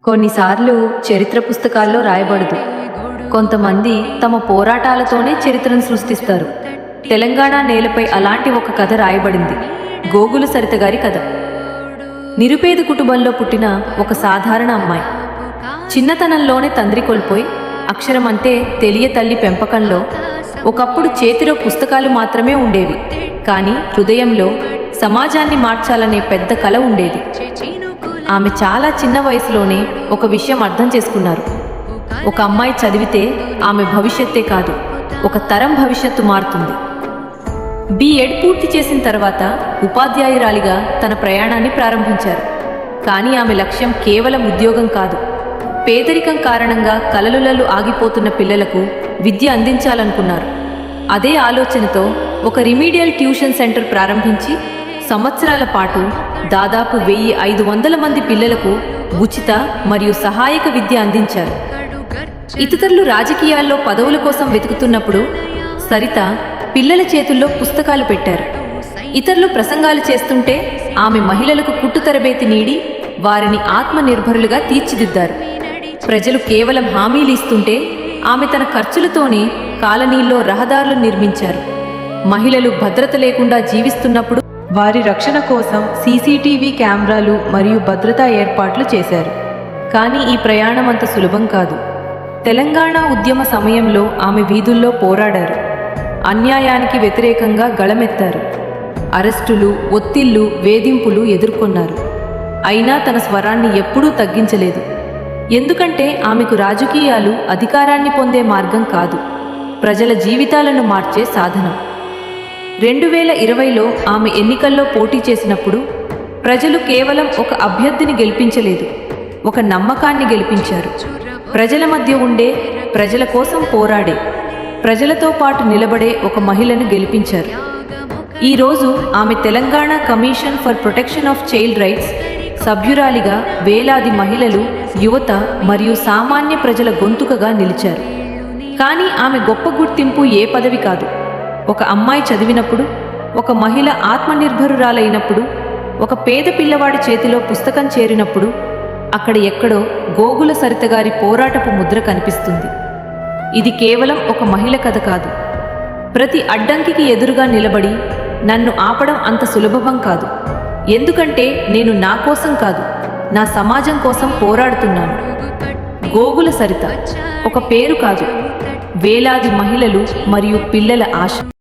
కొన్నిసార్లు చరిత్ర పుస్తకాల్లో రాయబడదు. కొంతమంది తమ పోరాటాలతోనే చరిత్రను సృష్టిస్తారు. తెలంగాణ నేలపై అలాంటి ఒక కథ రాయబడింది. గోగుల సరిత గారి కథ. నిరుపేద కుటుంబంలో పుట్టిన ఒక సాధారణ అమ్మాయి. చిన్నతనంలోనే తండ్రి కోల్పోయి అక్షరం అంటే తెలియ తల్లి పెంపకంలో ఒకప్పుడు చేతిలో పుస్తకాలు మాత్రమే ఉండేవి. కానీ హృదయంలో సమాజాన్ని మార్చాలనే పెద్ద కల ఉండేది. ఆమె చాలా చిన్న వయసులోనే ఒక విషయం అర్థం చేసుకున్నారు. ఒక అమ్మాయి చదివితే ఆమె భవిష్యత్తే కాదు, ఒక తరం భవిష్యత్తు మారుతుంది. B.Ed పూర్తి చేసిన తర్వాత ఉపాధ్యాయురాలిగా తన ప్రయాణాన్ని ప్రారంభించారు. కానీ ఆమె లక్ష్యం కేవలం ఉద్యోగం కాదు. పేదరికం కారణంగా కలలులలు ఆగిపోతున్న పిల్లలకు విద్య అందించాలనుకున్నారు. అదే ఆలోచనతో ఒక రిమీడియల్ ట్యూషన్ సెంటర్ ప్రారంభించి సంవత్సరాల పాటు దాదాపు 1500 మంది పిల్లలకు ఉచిత మరియు సహాయక విద్య అందించారు. ఇతరులు రాజకీయాల్లో పదవుల కోసం వెతుకుతున్నప్పుడు సరిత పిల్లల చేతుల్లో పుస్తకాలు పెట్టారు. ఇతరులు ప్రసంగాలు చేస్తుంటే ఆమె మహిళలకు కుట్టు తరబేతి నీడి వారిని ఆత్మనిర్భరులుగా తీర్చిదిద్దారు. ప్రజలు కేవలం హామీలు ఇస్తుంటే ఆమె తన ఖర్చులతోనే కాలనీల్లో రహదారులు నిర్మించారు. మహిళలు భద్రత లేకుండా జీవిస్తున్నప్పుడు వారి రక్షణ కోసం CCTV కెమెరాలు మరియు భద్రతా ఏర్పాట్లు చేశారు. కానీ ఈ ప్రయాణం అంత సులభం కాదు. తెలంగాణ ఉద్యమ సమయంలో ఆమె వీధుల్లో పోరాడారు. అన్యాయానికి వ్యతిరేకంగా గళమెత్తారు. అరెస్టులు, ఒత్తిళ్లు, వేధింపులు ఎదుర్కొన్నారు. అయినా తన స్వరాన్ని ఎప్పుడూ తగ్గించలేదు. ఎందుకంటే ఆమెకు రాజకీయాలు అధికారాన్ని పొందే మార్గం కాదు, ప్రజల జీవితాలను మార్చే సాధనం. 2020లో ఆమె ఎన్నికల్లో పోటీ చేసినప్పుడు ప్రజలు కేవలం ఒక అభ్యర్థిని గెలిపించలేదు, ఒక నమ్మకాన్ని గెలిపించారు. ప్రజల మధ్య ఉండే, ప్రజల కోసం పోరాడే, ప్రజలతో పాటు నిలబడే ఒక మహిళను గెలిపించారు. ఈరోజు ఆమె Telangana commission for protection of child rights సభ్యురాలిగా వేలాది మహిళలు, యువత మరియు సామాన్య ప్రజల గొంతుకగా నిలిచారు. కానీ ఆమె గొప్ప గుర్తింపు ఏ పదవి కాదు. ఒక అమ్మాయి చదివినప్పుడు, ఒక మహిళ ఆత్మనిర్భరురాలైనప్పుడు, ఒక పేద పిల్లవాడి చేతిలో పుస్తకం చేరినప్పుడు అక్కడ ఎక్కడో గోగుల సరిత గారి పోరాటపు ముద్ర కనిపిస్తుంది. ఇది కేవలం ఒక మహిళ కథ కాదు. ప్రతి అడ్డంకికి ఎదురుగా నిలబడి నన్ను ఆపడం అంత సులభం కాదు. ఎందుకంటే నేను నా కోసం కాదు, నా సమాజం కోసం పోరాడుతున్నాను. గోగుల సరిత ఒక పేరు కాదు, వేలాది మహిళలు మరియు పిల్లల ఆశ.